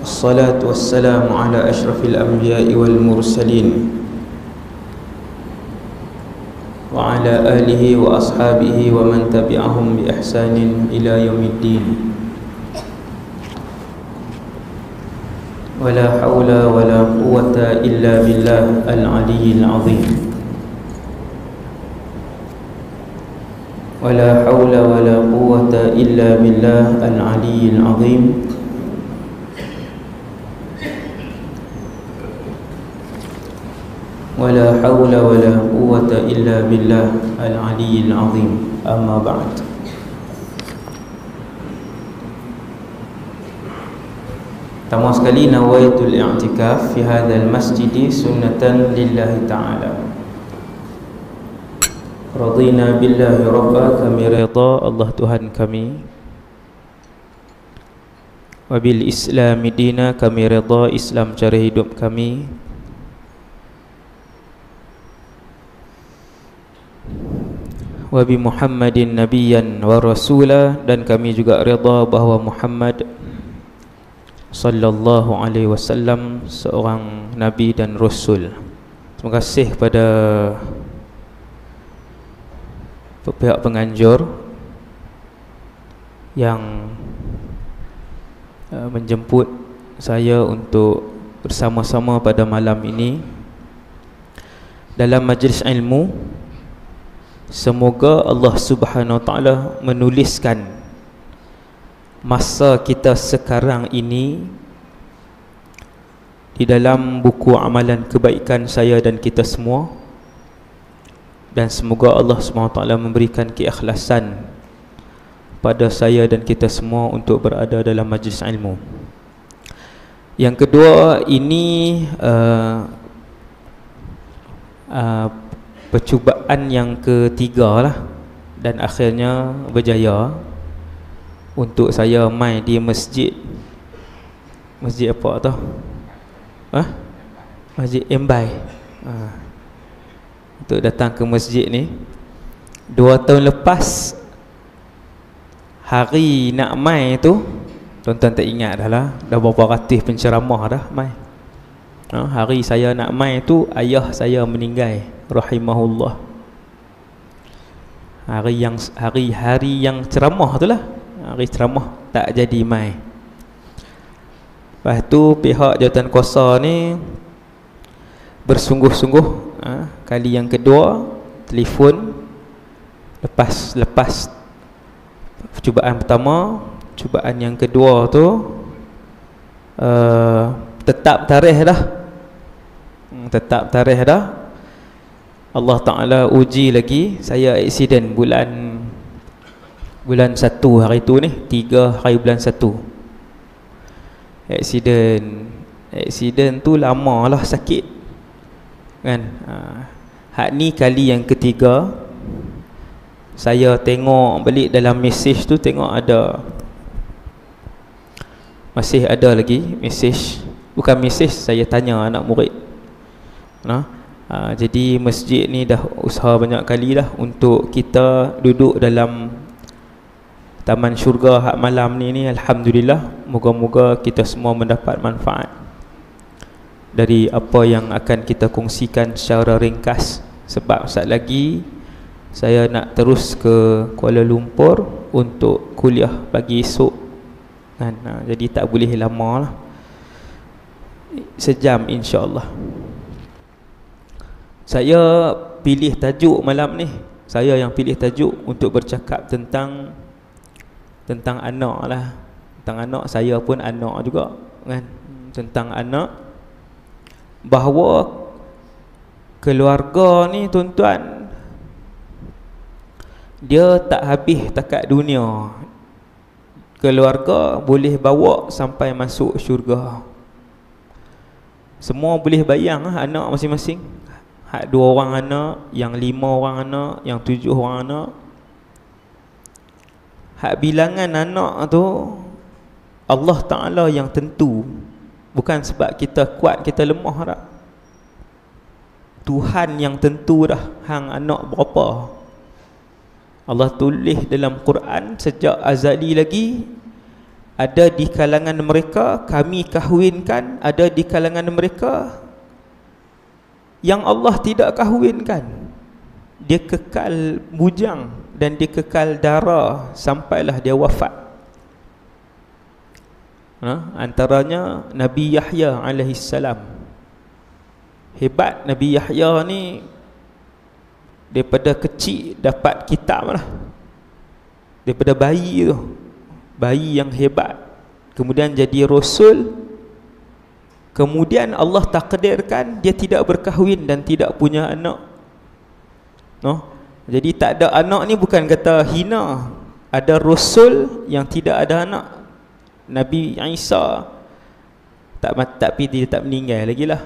الصلاة والسلام على أشرف الأنبياء والمرسلين وعلى آله وأصحابه ومن تبعهم بإحسان إلى يوم الدين. ولا حول ولا قوة إلا بالله العلي العظيم. ولا حول ولا قوة إلا بالله العلي العظيم. ولا حول ولا قوة إلا بالله العلي العظيم. أما بعد. Pertama sekali, nawaitul i'tikaf fi hadzal masjid sunnatan lillahi ta'ala. Radina billahi rabba, kami redha Allah Tuhan kami. Wabil islami dina, kami redha Islam cara hidup kami. Wabi Muhammadin nabiyyan wa rasula, dan kami juga redha bahawa Muhammad sallallahu alaihi wasallam seorang nabi dan rasul. Terima kasih kepada pihak penganjur yang menjemput saya untuk bersama-sama pada malam ini dalam majlis ilmu. Semoga Allah Subhanahu Wa Taala menuliskan masa kita sekarang ini di dalam buku amalan kebaikan saya dan kita semua, dan semoga Allah SWT memberikan keikhlasan pada saya dan kita semua untuk berada dalam majlis ilmu. Yang kedua, ini percubaan yang ketiga lah, dan akhirnya berjaya untuk saya mai di masjid apa tu? Masjid Embai. Untuk datang ke masjid ni 2 tahun lepas. Hari nak mai tu, tuan-tuan tak ingat dah lah, dah berapa ratus penceramah dah mai. Hari saya nak mai tu, ayah saya meninggal rahimahullah. Hari yang ceramah tu lah, hari ceramah tak jadi mai. Lepas tu pihak jawatan kuasa ni bersungguh-sungguh. Kali yang kedua telefon lepas percubaan pertama, cubaan yang kedua tu tetap tarikh dah. Allah Ta'ala uji lagi. Saya aksiden bulan 1 hari tu ni, 3 hari bulan 1. Aksiden tu lama lah sakit kan. Hak ni kali yang ketiga. Saya tengok balik dalam mesej tu, tengok masih ada lagi mesej. Bukan mesej, saya tanya anak murid. Jadi masjid ni dah usaha banyak kali dah untuk kita duduk dalam taman syurga hak malam ni. Alhamdulillah, moga-moga kita semua mendapat manfaat dari apa yang akan kita kongsikan secara ringkas. Sebab saat lagi saya nak terus ke Kuala Lumpur untuk kuliah pagi esok kan. Jadi tak boleh lama lah, sejam insya-Allah. Saya pilih tajuk malam ni, saya yang pilih tajuk untuk bercakap tentang anak lah. Tentang anak, saya pun anak juga kan. Tentang anak, bahawa keluarga ni tuan-tuan, dia tak habis takat dunia. Keluarga boleh bawa sampai masuk syurga. Semua boleh bayang lah anak masing-masing. Hak 2 orang anak, yang 5 orang anak, yang 7 orang anak. Hak bilangan anak tu Allah Ta'ala yang tentu. Bukan sebab kita kuat, kita lemah tak. Tuhan yang tentu dah hang anak berapa. Allah tulis dalam Quran sejak azali lagi, Ada di kalangan mereka kami kahwinkan, ada di kalangan mereka yang Allah tidak kahwinkan. Dia kekal bujang dan dia kekal dara sampailah dia wafat. Antaranya Nabi Yahya alaihissalam. Hebat Nabi Yahya ni, daripada kecil dapat kitab lah. Daripada bayi tu, bayi yang hebat, kemudian jadi rasul. Kemudian Allah takdirkan dia tidak berkahwin dan tidak punya anak. Jadi tak ada anak ni bukan kata hina. Ada rasul yang tidak ada anak. Nabi Isa tapi dia tak meninggal lagi lah.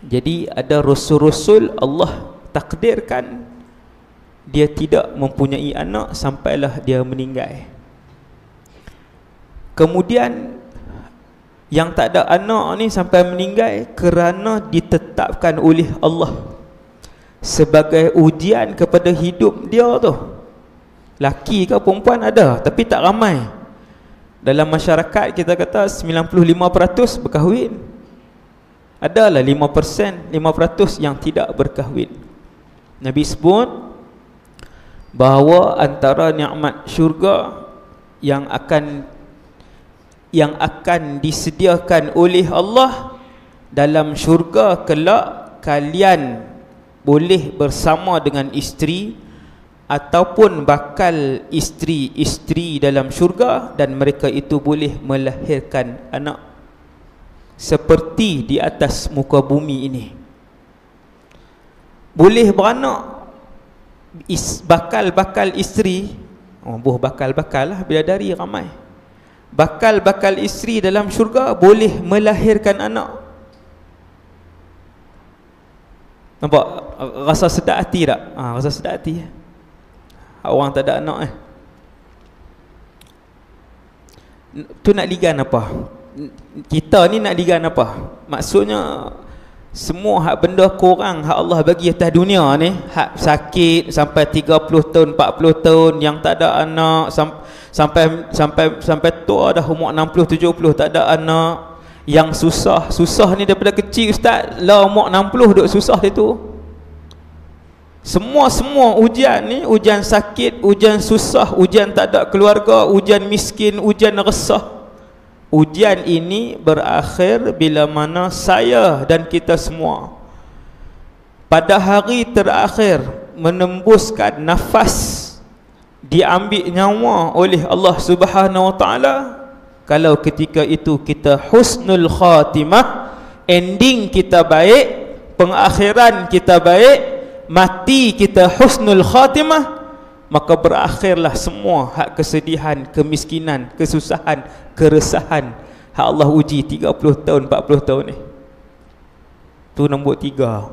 Jadi ada rasul-rasul Allah takdirkan dia tidak mempunyai anak sampailah dia meninggal. Kemudian yang tak ada anak ni sampai meninggal kerana ditetapkan oleh Allah sebagai ujian kepada hidup dia tu. Laki ke perempuan ada, tapi tak ramai. Dalam masyarakat kita kata 95% berkahwin. Adalah 5% yang tidak berkahwin. Nabi sebut bahawa antara nikmat syurga yang akan disediakan oleh Allah dalam syurga kelak, kalian boleh bersama dengan isteri ataupun bakal isteri-isteri dalam syurga, dan mereka itu boleh melahirkan anak seperti di atas muka bumi ini. Boleh beranak, bakal isteri, bakal lah bidadari ramai. Bakal isteri dalam syurga boleh melahirkan anak. Nampak? Rasa sedap hati tak? Rasa sedap hati. Orang tak ada anak tu nak ligan apa? Kita ni nak ligan apa? Maksudnya semua hak benda korang hak Allah bagi atas dunia ni, hak sakit sampai 30 tahun 40 tahun, yang tak ada anak sampai tua dah umur 60 70 tak ada anak, yang susah ni daripada kecil ustaz, lah umur 60 duk susah dia tu. Semua ujian ni, ujian sakit, ujian susah, ujian tak ada keluarga, ujian miskin, ujian resah. Ujian ini berakhir bila mana saya dan kita semua pada hari terakhir menembuskan nafas, diambil nyawa oleh Allah Subhanahu Wa Taala. Kalau ketika itu kita husnul khatimah, ending kita baik, pengakhiran kita baik, mati kita husnul khatimah, maka berakhirlah semua hak kesedihan, kemiskinan, kesusahan, keresahan hak Allah uji 30 tahun 40 tahun ni. Tu nombor 3.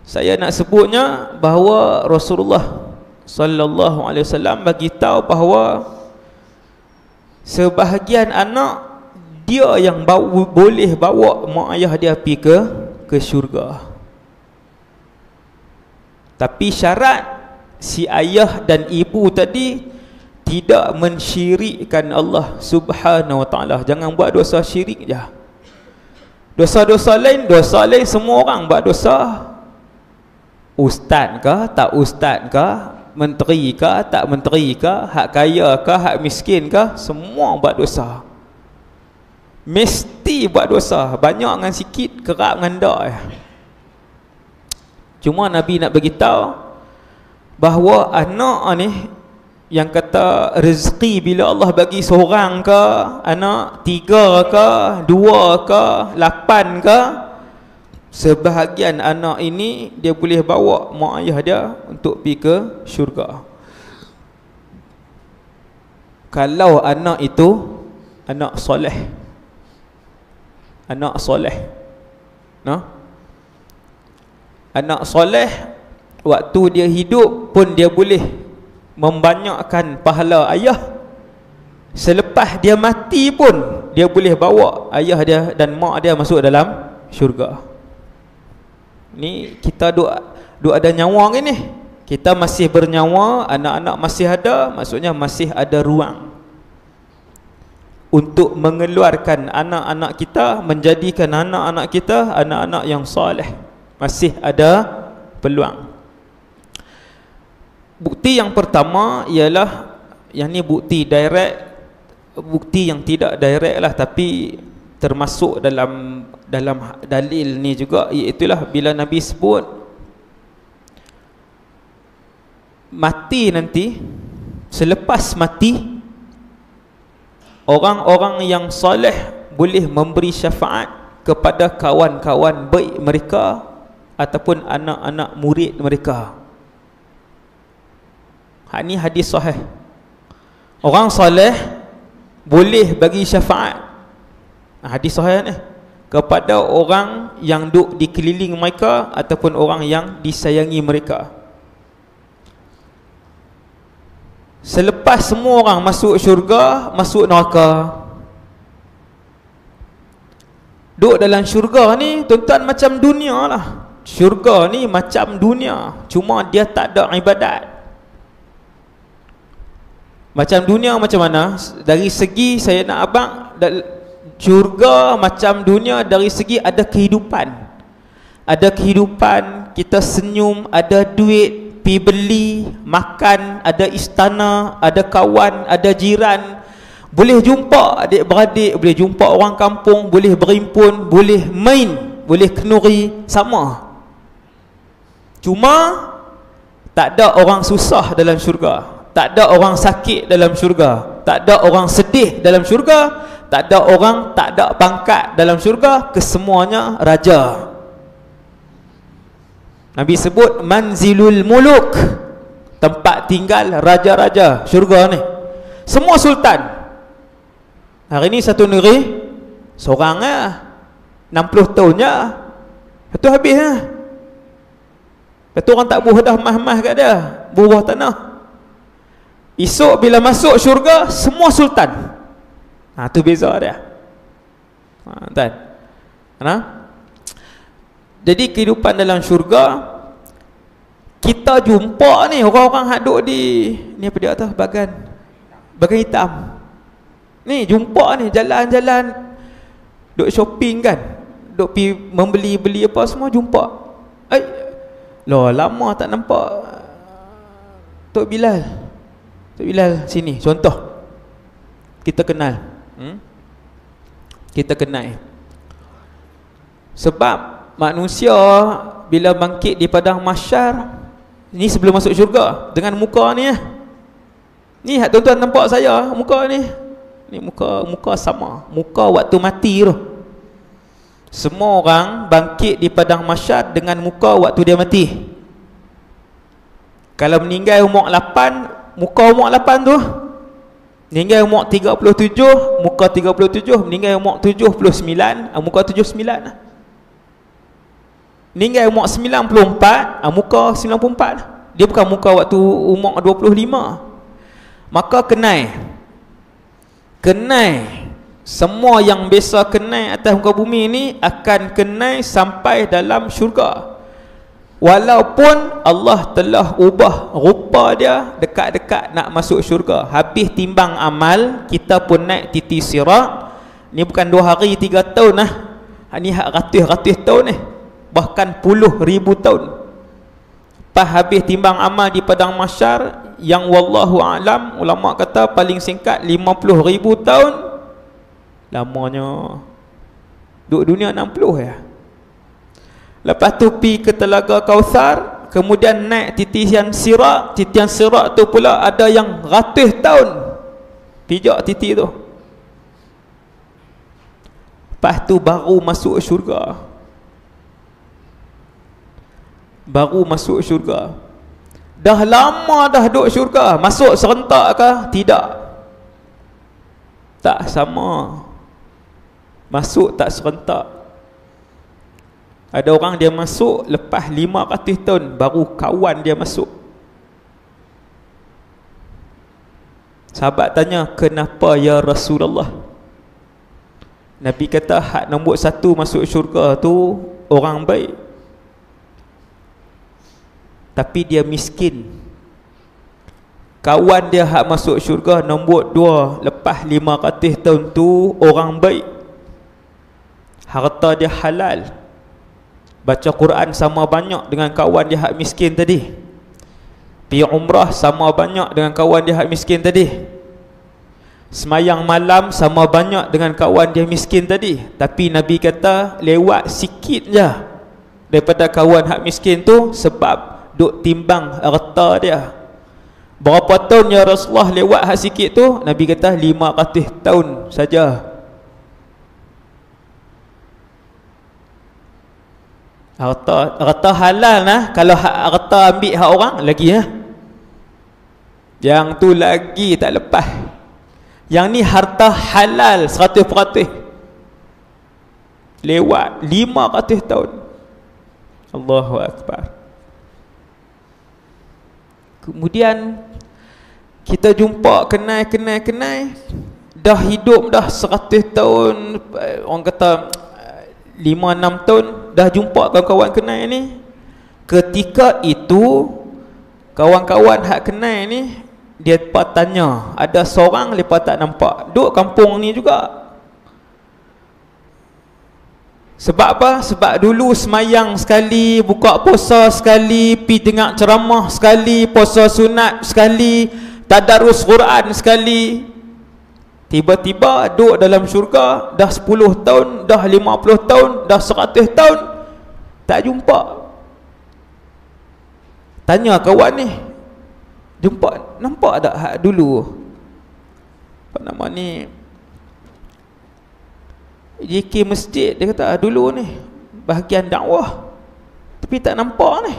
Saya nak sebutnya bahawa Rasulullah sallallahu alaihi wasallam bagi tahu bahawa sebahagian anak dia yang boleh bawa mak ayah dia pergi ke syurga. Tapi syarat si ayah dan ibu tadi tidak mensyirikkan Allah Subhanahu Wa Taala. Jangan buat dosa syirik je. Dosa-dosa lain semua orang buat dosa. Ustaz ke, tak ustaz ke, menteri ke, tak menteri ke, hak kaya ke, hak miskin ke, semua buat dosa. Mesti buat dosa. Banyak dengan sikit, kerap dengan tak. Cuma Nabi nak bagi tahu bahawa anak ni yang kata rezeki bila Allah bagi seorang ke, anak 3 ke, 2 ke, 8 ke, sebahagian anak ini dia boleh bawa mak ayah dia untuk pergi ke syurga. Kalau anak itu anak soleh, anak soleh, anak soleh, waktu dia hidup pun dia boleh membanyakkan pahala ayah. Selepas dia mati pun dia boleh bawa ayah dia dan mak dia masuk dalam syurga. Ni kita duk ada nyawa ni. Kita masih bernyawa, anak-anak masih ada, maksudnya masih ada ruang untuk mengeluarkan anak-anak kita, menjadikan anak-anak kita anak-anak yang soleh. Masih ada peluang. Bukti yang pertama ialah, yang ni bukti direct, bukti yang tidak direct lah, tapi termasuk dalam dalil ni juga, iaitulah bila Nabi sebut mati nanti, selepas mati orang-orang yang soleh boleh memberi syafaat kepada kawan-kawan baik mereka ataupun anak-anak murid mereka. Ini hadis sahih. Orang soleh boleh bagi syafaat, hadis sahih ni, kepada orang yang duduk di keliling mereka ataupun orang yang disayangi mereka. Selepas semua orang masuk syurga, masuk neraka. Duduk dalam syurga ni, tuan-tuan, macam dunia lah. Syurga ni macam dunia, cuma dia tak ada ibadat. Macam dunia macam mana? Dari segi saya nak abang, syurga macam dunia dari segi ada kehidupan. Ada kehidupan, kita senyum, ada duit, pergi beli, makan, ada istana, ada kawan, ada jiran, boleh jumpa adik-beradik, boleh jumpa orang kampung, boleh berimpun, boleh main, boleh kenuri, sama. Cuma tak ada orang susah dalam syurga, tak ada orang sakit dalam syurga, tak ada orang sedih dalam syurga, tak ada orang tak ada pangkat dalam syurga, kesemuanya raja. Nabi sebut manzilul muluk, tempat tinggal raja-raja syurga ni. Semua sultan. Hari ni satu negeri seorang lah, 60 tahun je, lepas tu habis lah. Lepas tu orang tak buh dah, mah-mah kat dia, buah tanah. Esok bila masuk syurga, semua sultan. Tu beza dia. Tuan. Jadi kehidupan dalam syurga, kita jumpa ni orang-orang hak duk di ni, apa dia tu, bagan hitam ni, jumpa ni jalan-jalan, duk shopping kan, duk pi membeli-beli apa semua, jumpa. Loh, lama tak nampak Tok Bilal. Tok Bilal sini, contoh kita kenal. Kita kenal sebab manusia bila bangkit di padang mahsyar ni, sebelum masuk syurga, dengan muka ni ni hak tuan-tuan nampak saya, muka ni muka sama, muka waktu mati tu. Semua orang bangkit di padang mahsyar dengan muka waktu dia mati. Kalau meninggal umur 8, muka umur 8 tu. Meninggal umur 37, muka 37. Meninggal umur 79, muka 79. Meninggal umur 94, muka 94. Dia bukan muka waktu umur 25. Maka kenai semua yang biasa kenai atas muka bumi ni akan kenai sampai dalam syurga. Walaupun Allah telah ubah rupa dia dekat-dekat nak masuk syurga, habis timbang amal, kita pun naik titi sirat. Ni bukan 2 hari 3 tahun lah, ni ratus-ratus tahun ni, bahkan puluh ribu tahun. Pas habis timbang amal di padang mahsyar, yang wallahu alam, ulama kata paling singkat 50,000 tahun. Lamanya duduk dunia 60 ya. Lepas tu pi ke telaga Kautsar, kemudian naik titian sirat. Titian sirat tu pula ada yang ratus tahun pijak titi tu. Lepas tu baru masuk syurga. Baru masuk syurga. Dah lama dah duduk syurga. Masuk serentak ke? Tidak. Tak sama. Masuk tak serentak. Ada orang dia masuk lepas 500 tahun baru kawan dia masuk. Sahabat tanya, kenapa ya Rasulullah? Nabi kata, hak nombor 1 masuk syurga tu orang baik. tapi dia miskin. Kawan dia hak masuk syurga nombor 2 lepas 500 tahun tu orang baik, harta dia halal, baca Quran sama banyak dengan kawan dia hak miskin tadi, pergi umrah sama banyak dengan kawan dia hak miskin tadi, semayang malam sama banyak dengan kawan dia miskin tadi. Tapi Nabi kata lewat sikit je daripada kawan hak miskin tu sebab duk timbang harta dia. Berapa tahun ya Rasulullah lewat hak sikit tu? Nabi kata 500 tahun saja. Harta halal lah. Kalau harta ambil hak orang lagi ya. Yang tu lagi tak lepas. Yang ni harta halal 100%. Lewat 500 tahun. Allahu Akbar. Kemudian kita jumpa kenal, dah hidup dah 100 tahun, orang kata 5-6 tahun, dah jumpa kawan-kawan kenal ni. Ketika itu kawan-kawan hak kenal ni, dia tanya, ada seorang lepas tak nampak, duduk kampung ni juga. Sebab apa? Sebab dulu semayang sekali, buka puasa sekali, pi tengok ceramah sekali, puasa sunat sekali, tadarus Quran sekali. Tiba-tiba duduk dalam syurga, dah 10 tahun, dah 50 tahun, dah 100 tahun, tak jumpa. Tanya kawan ni, jumpa, nampak tak hak dulu? Apa nama ni? JK masjid, dia kata dulu ni bahagian dakwah, tapi tak nampak ni.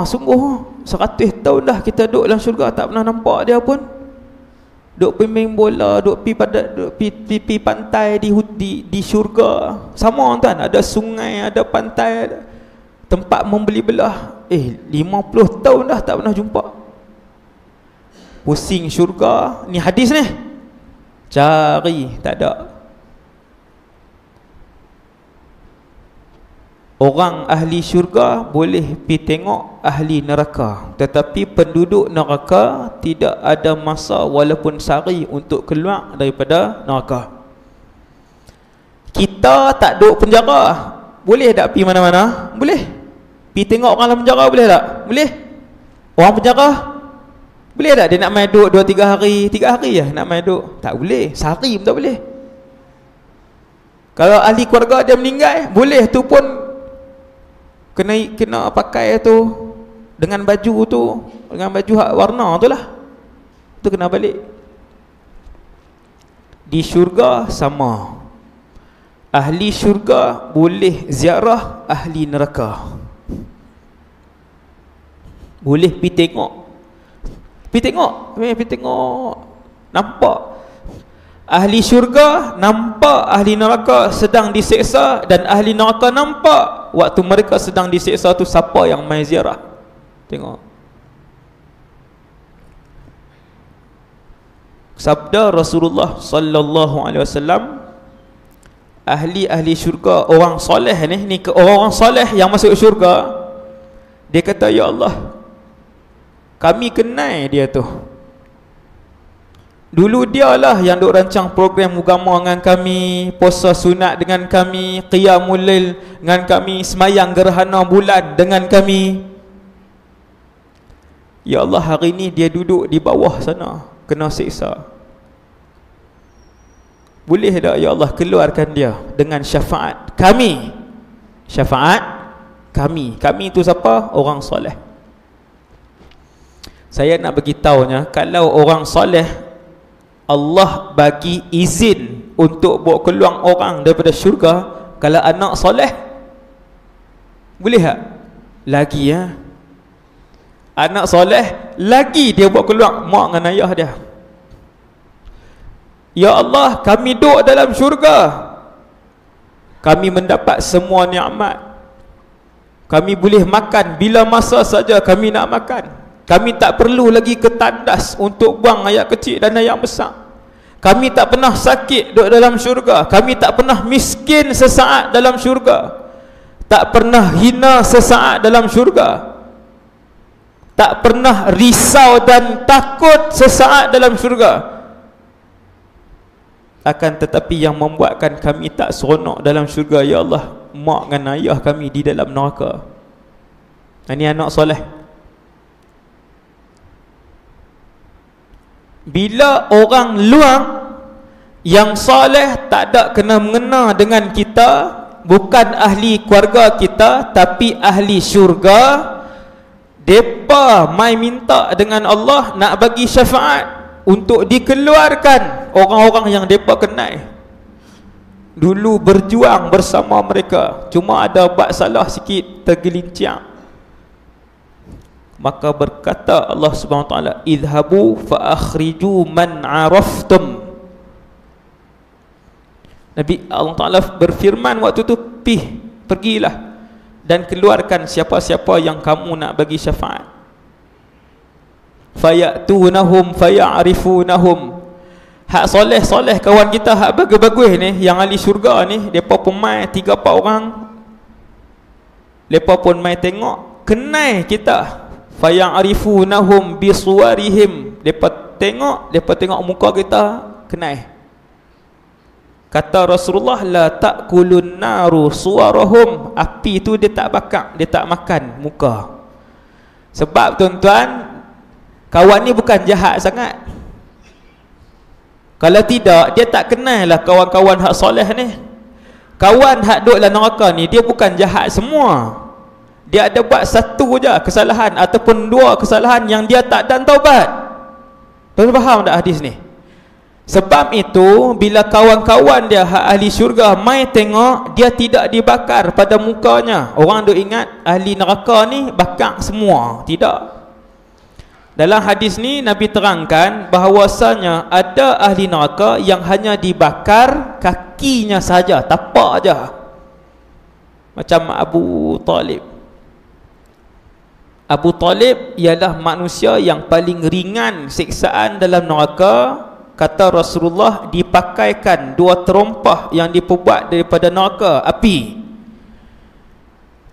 Sungguh 100 tahun dah kita duduk dalam syurga, tak pernah nampak dia pun. Duduk main bola, duduk pi pantai di syurga. Sama tuan, ada sungai, ada pantai, ada tempat membeli belah. 50 tahun dah tak pernah jumpa. Pusing syurga. Ni hadis ni, cari tak ada. Orang ahli syurga boleh pergi tengok ahli neraka, tetapi penduduk neraka tidak ada masa walaupun sehari untuk keluar daripada neraka. Kita tak duduk penjara, boleh tak pergi mana-mana? Boleh. Pergi tengok orang dalam penjara boleh tak? Boleh. Orang penjara boleh tak dia nak main duduk 2-3 hari? 3 hari lah nak main duduk? Tak boleh. Sehari pun tak boleh. Kalau ahli keluarga dia meninggal, boleh tu pun kena pakai tu dengan baju tu, dengan baju hak warna tu lah, tu kena balik. Di syurga sama, ahli syurga boleh ziarah ahli neraka, boleh pergi tengok, nampak ahli syurga, nampak ahli neraka sedang diseksa, dan ahli neraka nampak waktu mereka sedang diseksa tu siapa yang mai ziarah. Tengok sabda Rasulullah sallallahu alaihi wasallam, ahli syurga, orang soleh ni orang soleh yang masuk syurga, dia kata, ya Allah, kami kenal dia tu. Dulu dialah yang duk rancang program agama dengan kami, puasa sunat dengan kami, qiyamul lail dengan kami, semayang gerhana bulan dengan kami. Ya Allah, hari ni dia duduk di bawah sana, kena siksa. Boleh tak ya Allah keluarkan dia dengan syafaat kami? Syafaat kami. Kami itu siapa? Orang soleh. Saya nak beritahunya, kalau orang soleh Allah bagi izin untuk bawa keluar orang daripada syurga, kalau anak soleh boleh tak? Lagi ya, anak soleh lagi dia bawa keluar mak dengan ayah dia. Ya Allah, kami duduk dalam syurga, kami mendapat semua nikmat, kami boleh makan bila masa saja kami nak makan, kami tak perlu lagi ke tandas untuk buang air kecil dan air besar, kami tak pernah sakit duduk dalam syurga, kami tak pernah miskin sesaat dalam syurga, tak pernah hina sesaat dalam syurga. tak pernah risau dan takut sesaat dalam syurga. Akan tetapi yang membuatkan kami tak seronok dalam syurga, ya Allah, mak dan ayah kami di dalam neraka. Ini anak soleh. Bila orang luar yang soleh tak ada kena mengena dengan kita, bukan ahli keluarga kita tapi ahli syurga, depa mai minta dengan Allah nak bagi syafaat untuk dikeluarkan orang-orang yang depa kenal. Dulu berjuang bersama mereka, cuma ada buat salah sikit, tergelincir. Maka berkata Allah Subhanahu Wa Taala, idhabu fa akhriju man araftum. Nabi Allah Taala berfirman waktu tu, pergilah dan keluarkan siapa-siapa yang kamu nak bagi syafaat. Fayatunahum fayarifunahum. Hak soleh-soleh kawan kita, hak bagus-bagus ni, yang ahli syurga ni, depa pun mai 3-4 orang, depa pun mai tengok, kenal kita. Fayarifunahum bisuwarihim. Depa tengok muka kita, kenal. Kata Rasulullah, la ta'kulun naru suwarahum. Api tu dia tak bakar, dia tak makan muka. Sebab tuan-tuan, kawan ni bukan jahat sangat. Kalau tidak, dia tak kenal lah kawan-kawan hak soleh ni. Kawan hak duduk dalam neraka ni, dia bukan jahat semua. Dia ada buat satu je kesalahan ataupun 2 kesalahan yang dia tak dan taubat. Tuan faham tak hadis ni? Sebab itu, bila kawan-kawan dia hak ahli syurga mai tengok, dia tidak dibakar pada mukanya. Orang duk ingat ahli neraka ni bakar semua. Tidak. Dalam hadis ni Nabi terangkan bahawasanya ada ahli neraka yang hanya dibakar kakinya saja, tapak aja. Macam Abu Talib. Abu Talib ialah manusia yang paling ringan siksaan dalam neraka. Kata Rasulullah, dipakaikan 2 terompah yang diperbuat daripada neraka api.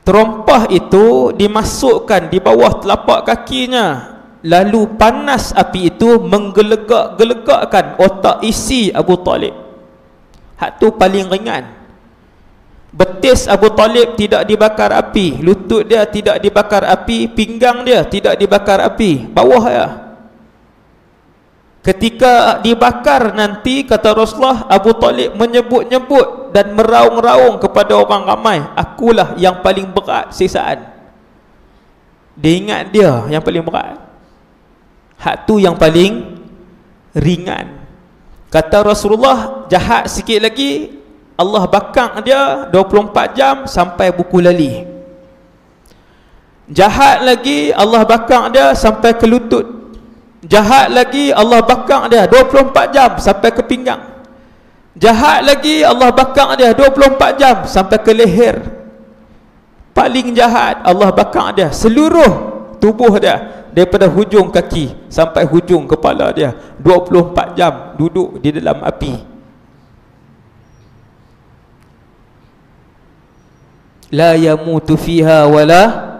Terompah itu dimasukkan di bawah telapak kakinya, lalu panas api itu menggelegak-gelegakkan otak isi Abu Talib. Hak tu paling ringan. Betis Abu Talib tidak dibakar api, lutut dia tidak dibakar api, pinggang dia tidak dibakar api, bawah ya. Ketika dibakar nanti, kata Rasulullah, Abu Talib menyebut-nyebut dan meraung-raung kepada orang ramai, akulah yang paling berat siksaan. Dia ingat dia yang paling berat, hak tu yang paling ringan. Kata Rasulullah, jahat sikit lagi, Allah bakar dia 24 jam sampai buku lali. Jahat lagi, Allah bakar dia sampai ke lutut. Jahat lagi, Allah bakar dia 24 jam sampai ke pinggang. Jahat lagi, Allah bakar dia 24 jam sampai ke leher. Paling jahat, Allah bakar dia seluruh tubuh dia, daripada hujung kaki sampai hujung kepala dia, 24 jam duduk di dalam api. La yamutu fiha wala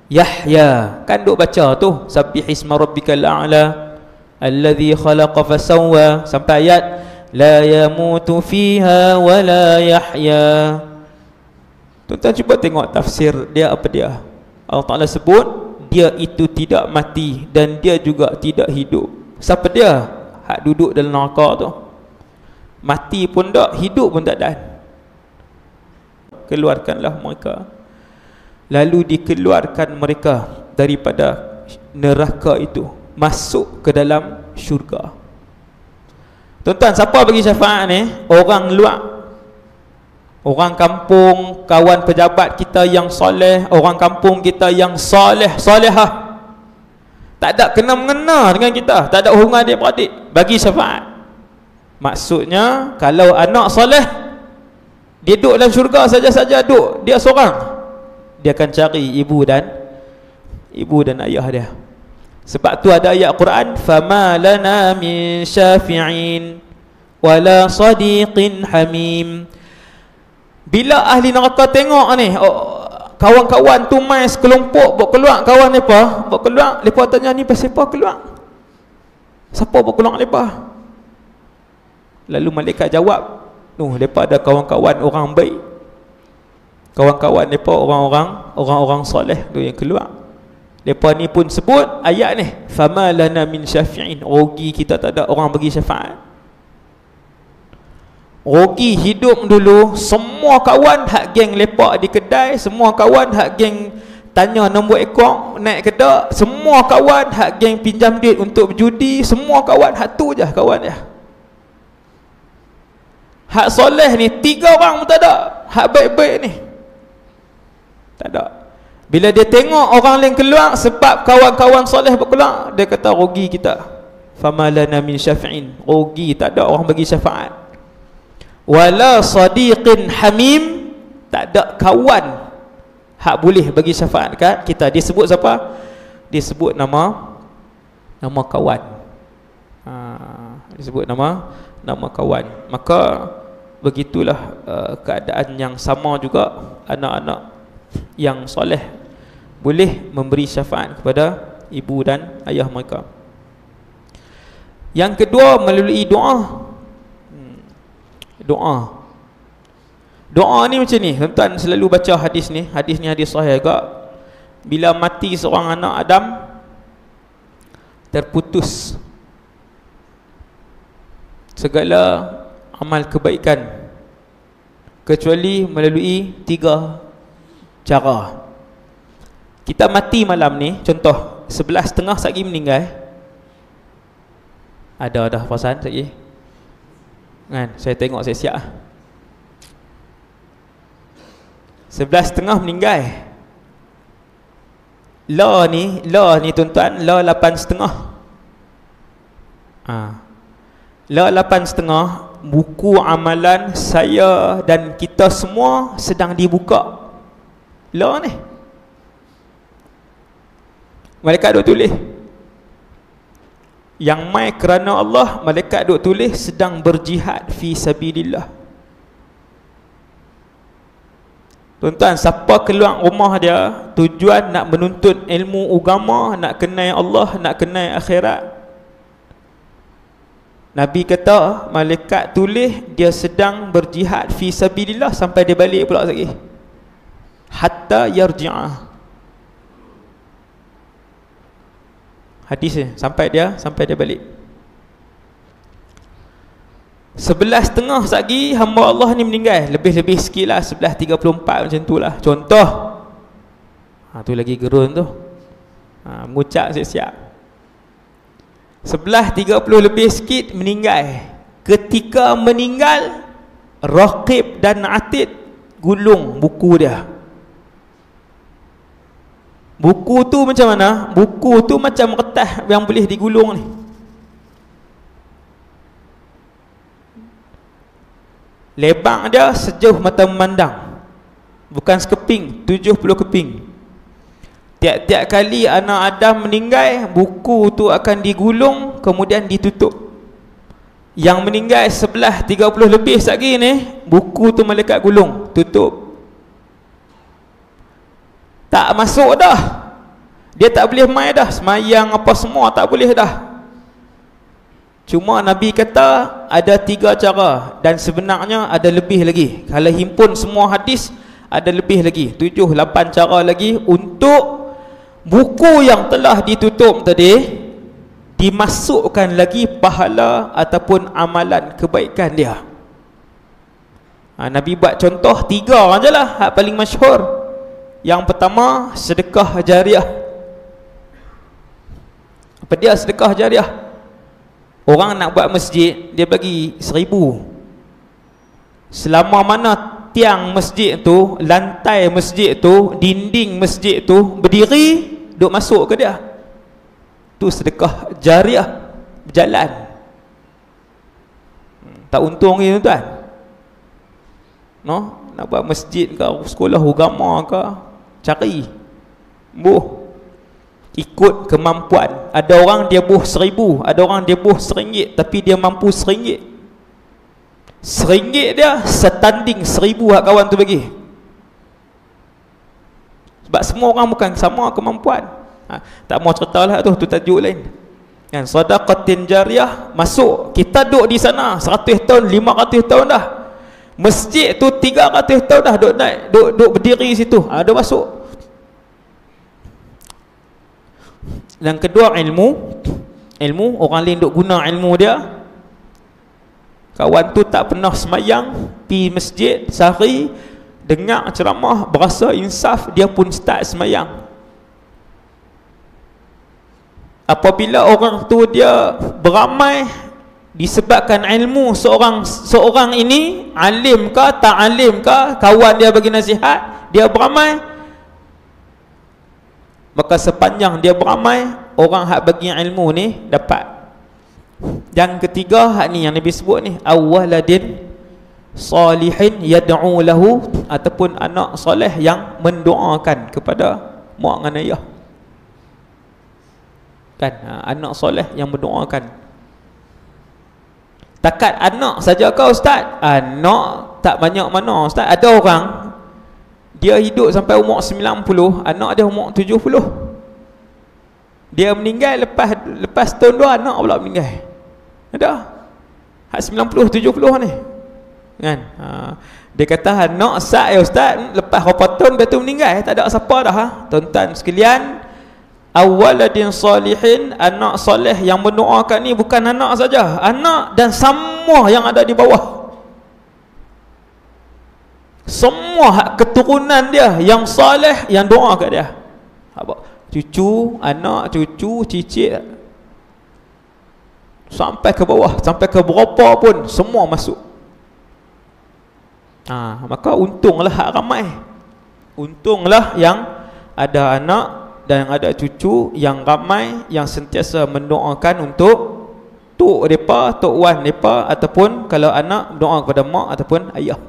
yahya. Kan duk baca tu, sabbihisma rabbikal a'la alladhi khalaqa fasawwa, sampai ayat la yamutu fiha wala yahya. Tuan-tuan cuba tengok tafsir dia, apa dia. Allah Ta'ala sebut dia itu tidak mati dan dia juga tidak hidup. Siapa dia? Hak duduk dalam neraka tu. Mati pun tak, hidup pun tak ada. Keluarkanlah mereka. Lalu dikeluarkan mereka daripada neraka itu, masuk ke dalam syurga. Tuan-tuan, siapa bagi syafaat ni? Orang luar, orang kampung, kawan pejabat kita yang soleh, orang kampung kita yang solehah, tak ada kena mengena dengan kita, tak ada hubungan adik-beradik, bagi syafaat. Maksudnya, kalau anak soleh, dia duduk dalam syurga saja-saja duduk, dia seorang, dia akan cari ibu dan ayah dia. Sebab tu ada ayat Quran, fama lana min syafi'in wala sadiqin hamim. Bila ahli neraka tengok ni, kawan-kawan tu mai sekelompok buat keluar kawan mereka, buat keluar, mereka tanya ni pasal apa keluar? Siapa buat keluar mereka? Lalu malaikat jawab, mereka ada kawan-kawan orang baik. Kawan-kawan mereka orang-orang soleh tu yang keluar. Mereka ni pun sebut ayat ni, fama lana min syafi'in, rugi kita tak ada orang bagi syafaat. Rugi hidup dulu, semua kawan hak geng lepak di kedai, semua kawan hak geng tanya nombor akaun naik kedai, semua kawan hak geng pinjam duit untuk berjudi, semua kawan hak tu je kawan dia. Hak soleh ni 3 orang pun tak ada, hak baik-baik ni tak ada. Bila dia tengok orang lain keluar sebab kawan-kawan soleh berkeluar, dia kata rugi kita, fama lana min syafi'in, rugi tak ada orang bagi syafaat. Wala sadiqin hamim, tak ada kawan hak boleh bagi syafaat kat kita. Dia sebut siapa? Dia sebut nama kawan. Dia sebut nama kawan. Maka begitulah keadaan yang sama juga anak-anak yang soleh boleh memberi syafaat kepada ibu dan ayah mereka. Yang kedua, melalui doa. Doa ni macam ni, tuan-tuan selalu baca hadis ni. Hadis ni hadis sahih juga. Bila mati seorang anak Adam, terputus segala amal kebaikan kecuali melalui 3 cara. Kita mati malam ni, contoh 11.30 sagi meninggal. Ada dah perasaan sagi kan? Saya tengok saya siap 11.30 meninggal. La ni tuan-tuan, la 8.30. La 8.30, buku amalan saya dan kita semua sedang dibuka. La ni malaikat duk tulis. Yang mai kerana Allah, malaikat duk tulis sedang berjihad fi sabilillah. Tuan-tuan, siapa keluar rumah dia tujuan nak menuntut ilmu agama, nak kenal Allah, nak kenal akhirat, Nabi kata malaikat tulis dia sedang berjihad fi sabilillah sampai dia balik pula lagi, hatta yarji'ah. Hadis ni sampai dia balik. 11.30 lagi hamba Allah ni meninggal, lebih-lebih sikit lah, 11.34 macam tu lah contoh. Tu lagi gerun tu, mengucap siap-siap. 11.30 lebih sikit meninggal. Ketika meninggal, Raqib dan Atid gulung buku dia. Buku tu macam mana? Buku tu macam kertas yang boleh digulung ni. Lebang dia sejauh mata memandang, bukan sekeping, 70 keping. Tiap-tiap kali anak Adam meninggal, buku tu akan digulung kemudian ditutup. Yang meninggal 11.30 lebih lagi ni, buku tu malaikat gulung, tutup. Tak masuk dah. Dia tak boleh main dah, semayang apa semua tak boleh dah. Cuma Nabi kata ada 3 cara, dan sebenarnya ada lebih lagi. Kalau himpun semua hadis, ada lebih lagi, 7-8 cara lagi untuk buku yang telah ditutup tadi dimasukkan lagi pahala ataupun amalan kebaikan dia. Nabi buat contoh 3 je lah, hak paling masyhur. Yang pertama, sedekah jariah. Apa dia sedekah jariah? Orang nak buat masjid, dia bagi 1,000. Selama mana tiang masjid tu, lantai masjid tu, dinding masjid tu berdiri, duk masuk ke dia, tu sedekah jariah, berjalan. Tak untung ni tuan-tuan, no? Nak buat masjid ke, sekolah agama ke, cari ikut kemampuan. Ada orang dia buh 1,000, ada orang dia buh RM1, tapi dia mampu RM1. RM1 dia setanding 1,000 hak kawan tu bagi. Sebab semua orang bukan sama kemampuan. Tak mau ceritalah tu tajuk lain. Kan, sedaqatin jariyah masuk, kita duduk di sana 100 tahun, 500 tahun dah. Masjid tu 300 tahun dah duduk naik, duduk berdiri situ. Ada masuk. Dan kedua ilmu orang lain duk guna ilmu dia. Kawan tu tak pernah semayang, pi masjid sehari, dengar ceramah, berasa insaf, dia pun start semayang. Apabila orang tu dia beramai disebabkan ilmu seorang ini, alim ke tak alim ke, kawan dia bagi nasihat, dia beramai, maka sepanjang dia beramai, orang hak bagi ilmu ni dapat. Yang ketiga, hak ni yang Nabi sebut ni, awaladin salihin yad'u lahu, ataupun anak soleh yang mendoakan kepada mak dan ayah. Kan, anak soleh yang mendoakan. Takat anak saja kau ustaz? Anak tak banyak mana ustaz. Ada orang dia hidup sampai umur 90, anak dia umur 70. Dia meninggal lepas tahun 2 anak pula meninggal. Ada hak 90 70 ni. Kan? Dia kata anak sat ya ustaz, lepas berapa tahun betul meninggal, tak ada siapa dah. Tuan-tuan sekalian, awaladin salihin, anak soleh yang mendoakan ni bukan anak saja, anak dan semua yang ada di bawah. Semua hak keturunan dia yang soleh yang doa kat dia. Cucu, anak, cucu, cicit, sampai ke bawah, sampai ke berapa pun semua masuk. Maka untunglah hak ramai. Untunglah yang ada anak dan yang ada cucu yang ramai, yang sentiasa mendoakan untuk tok depa, tok wan depa, ataupun kalau anak doa kepada mak ataupun ayah.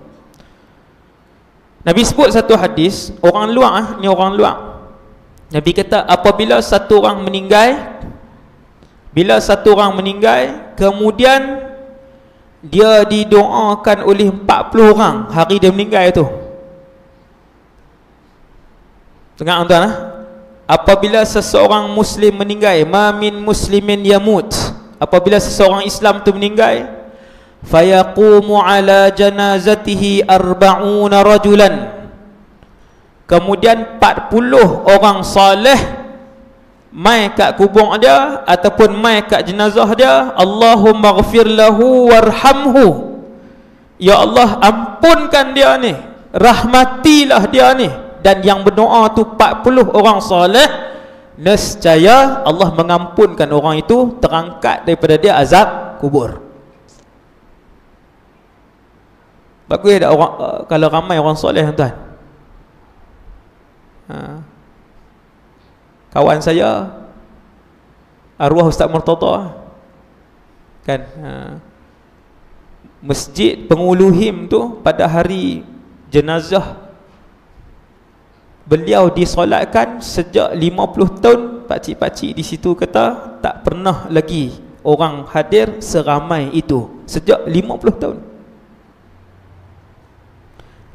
Nabi sebut satu hadis, orang luar ni orang luar. Nabi kata apabila satu orang meninggal, bila satu orang meninggal, kemudian dia didoakan oleh 40 orang hari dia meninggal tu. Dengar tuan-tuan, apabila seseorang muslim meninggal, ma min muslimin yamut, apabila seseorang Islam tu meninggal, fayaqumu ala janazatihi 40 rajulan, kemudian 40 orang saleh mai kat kubur dia ataupun mai kat jenazah dia, Allahumma ghfir lahu warhamhu, ya Allah ampunkan dia ni, rahmatilah dia ni. Dan yang berdoa tu 40 orang soleh, nescaya Allah mengampunkan orang itu, terangkat daripada dia azab kubur. Bagus tak orang kalau ramai orang soleh tuan? Kawan saya arwah Ustaz Murtada kan, masjid Penguluhim tu pada hari jenazah beliau disolatkan sejak 50 tahun. Pakcik-pakcik di situ kata tak pernah lagi orang hadir seramai itu sejak 50 tahun.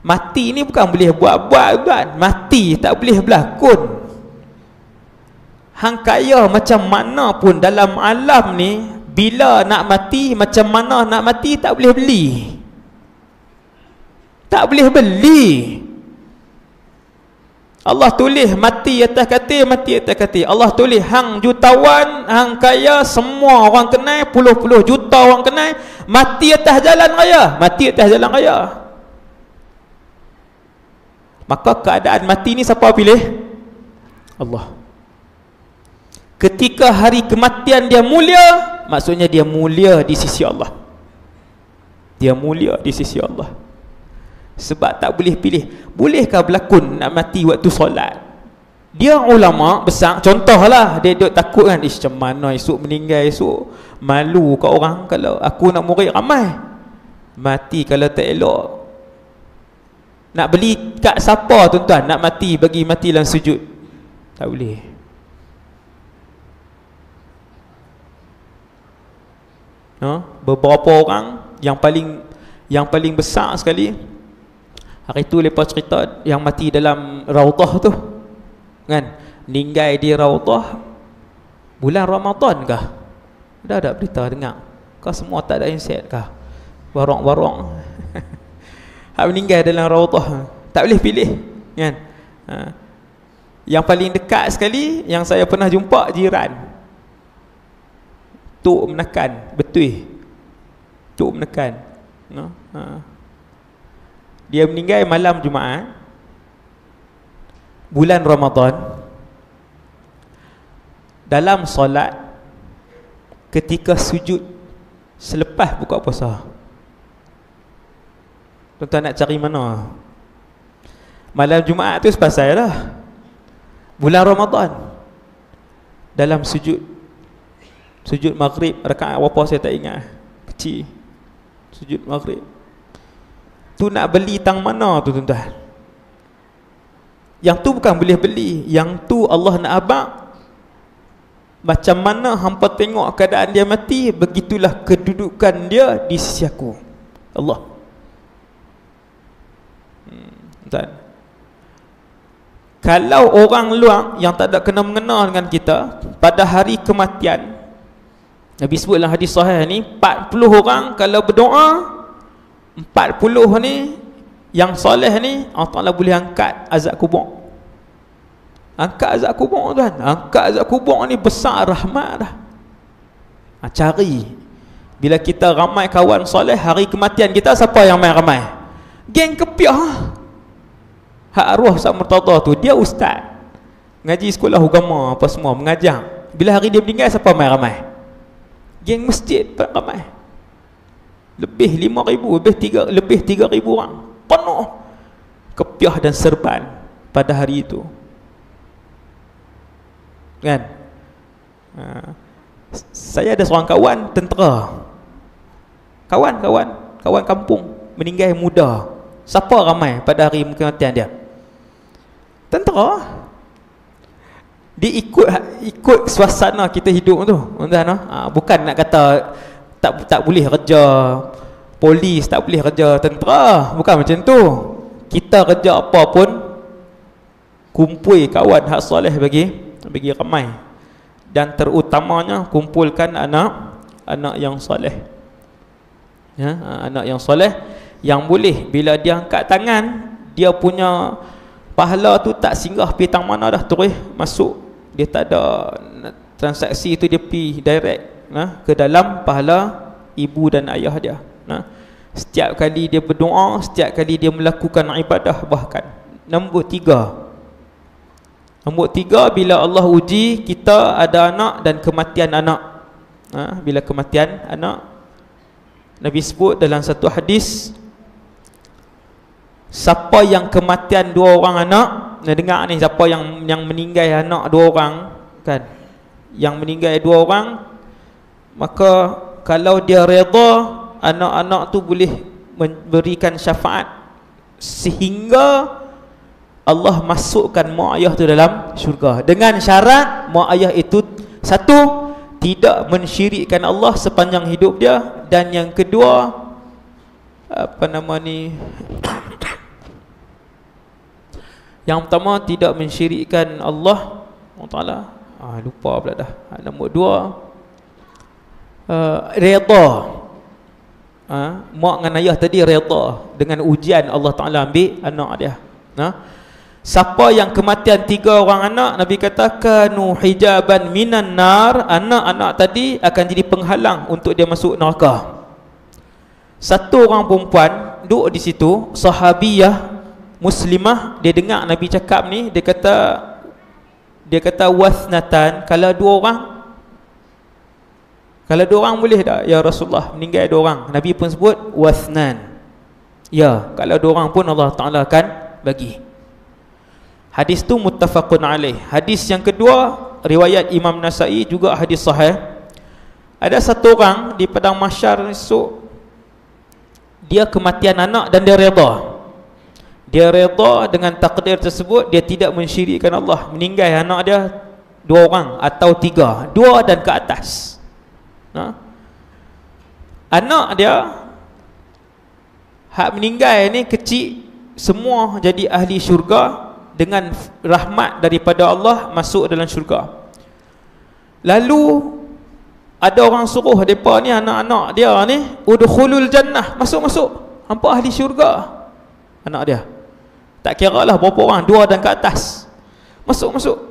Mati ni bukan boleh buat-buat kan? Mati tak boleh berlakon. Hang kaya macam mana pun dalam alam ni, bila nak mati, macam mana nak mati tak boleh beli. Tak boleh beli. Allah tulis mati atas katil, mati atas katil. Allah tulis hang jutawan, hang kaya, semua orang kenal, puluh-puluh juta orang kenal, mati atas jalan raya, mati atas jalan raya. Maka keadaan mati ni siapa pilih? Allah. Ketika hari kematian dia mulia, maksudnya dia mulia di sisi Allah. Dia mulia di sisi Allah. Sebab tak boleh pilih. Bolehkah berlakon nak mati waktu solat? Dia ulama besar, contohlah dia duk takut kan, macam mana esok meninggal, esok malu kat orang kalau aku nak murid ramai, mati kalau tak elok. Nak beli kat siapa tuan-tuan nak mati, bagi mati dalam sujud? Tak boleh. Beberapa orang yang paling besar sekali, hari tu lepas cerita yang mati dalam raudah tu, kan, meninggal di Raudhah bulan Ramadan kah? Ada berita dengar kah? Semua tak ada insight kah? Warok-warok hak meninggal dalam Raudhah tak boleh pilih kan. Yang paling dekat sekali yang saya pernah jumpa jiran tok menekan betul, tok menekan dia meninggal malam Jumaat bulan Ramadan dalam solat ketika sujud selepas buka puasa. Tuan-tuan nak cari mana? Malam Jumaat tu sepasal lah bulan Ramadan dalam sujud maghrib rakaat berapa saya tak ingat, kecil sujud maghrib tu. Nak beli tang mana tu tuan-tuan? Yang tu bukan boleh beli, yang tu Allah nak abang macam mana hampa tengok keadaan dia mati, begitulah kedudukan dia di sisi aku Allah. Tuan, kalau orang luar yang tak ada kena mengenal dengan kita pada hari kematian, Nabi sebut dalam hadis sahih ni 40 orang kalau berdoa, 40 ni yang soleh ni Allah Ta'ala boleh angkat azab kubur. Angkat azab kubur tuan, angkat azab kubur ni besar rahmat dah. Cari bila kita ramai kawan soleh, hari kematian kita siapa yang main ramai? Geng kepiah. Hak arwah Ustaz Murtada tu, dia ustaz ngaji sekolah agama apa semua, mengajar. Bila hari dia meninggal siapa main ramai? Geng masjid ramai. Lebih 5,000, lebih 3,000 orang. Penuh kepiah dan serban pada hari itu. Kan? Saya ada seorang kawan tentera. Kawan kampung meninggal muda. Siapa ramai pada hari kematian dia? Tentera. Dia ikut suasana kita hidup tu. Bukan nak kata tak boleh kerja polis, tak boleh kerja tentera, bukan macam tu. Kita kerja apa pun kumpul kawan hak soleh bagi ramai, dan terutamanya kumpulkan anak yang soleh, anak yang soleh yang boleh bila dia angkat tangan, dia punya pahala tu tak singgah pergi tang mana dah, terus masuk. Dia tak ada transaksi tu, dia pergi direct ke dalam pahala ibu dan ayah dia. Setiap kali dia berdoa, setiap kali dia melakukan ibadah. Bahkan nombor 3, bila Allah uji kita ada anak dan kematian anak. Bila kematian anak, Nabi sebut dalam satu hadis, siapa yang kematian 2 orang anak, dengar ni, siapa yang meninggal anak 2 orang kan, yang meninggal 2 orang, maka kalau dia redha, anak-anak tu boleh memberikan syafaat sehingga Allah masukkan mak ayah tu dalam syurga, dengan syarat mak ayah itu, satu, tidak mensyirikkan Allah sepanjang hidup dia, dan yang kedua, yang pertama tidak mensyirikkan Allah Taala. Lupa pula dah. Nombor 2, redha. Mak dengan ayah tadi redha dengan ujian Allah Taala ambil anak dia. Siapa yang kematian 3 orang anak, Nabi kata kanu hijaban minan nar, anak-anak tadi akan jadi penghalang untuk dia masuk neraka. 1 orang perempuan duduk di situ, sahabiyah muslimah, dia dengar Nabi cakap ni, dia kata wasnatan, kalau 2 orang boleh tak ya Rasulullah, meninggal 2 orang? Nabi pun sebut wasnan, ya, kalau 2 orang pun Allah Ta'ala akan bagi. Hadis tu muttafaqun alaih. Hadis yang kedua riwayat Imam Nasa'i, juga hadis sahih. Ada 1 orang di padang mahsyar esok, dia kematian anak dan dia redha. Dia redha dengan takdir tersebut, dia tidak mensyirikkan Allah. Meninggal anak dia 2 orang atau 3, 2 dan ke atas. Anak dia hak meninggal ni kecil, semua jadi ahli syurga, dengan rahmat daripada Allah masuk dalam syurga. Lalu ada orang suruh mereka ni, anak-anak dia ni, udkhulul jannah, masuk-masuk, hampa ahli syurga. Anak dia, tak kira lah berapa orang, 2 dan ke atas, masuk-masuk.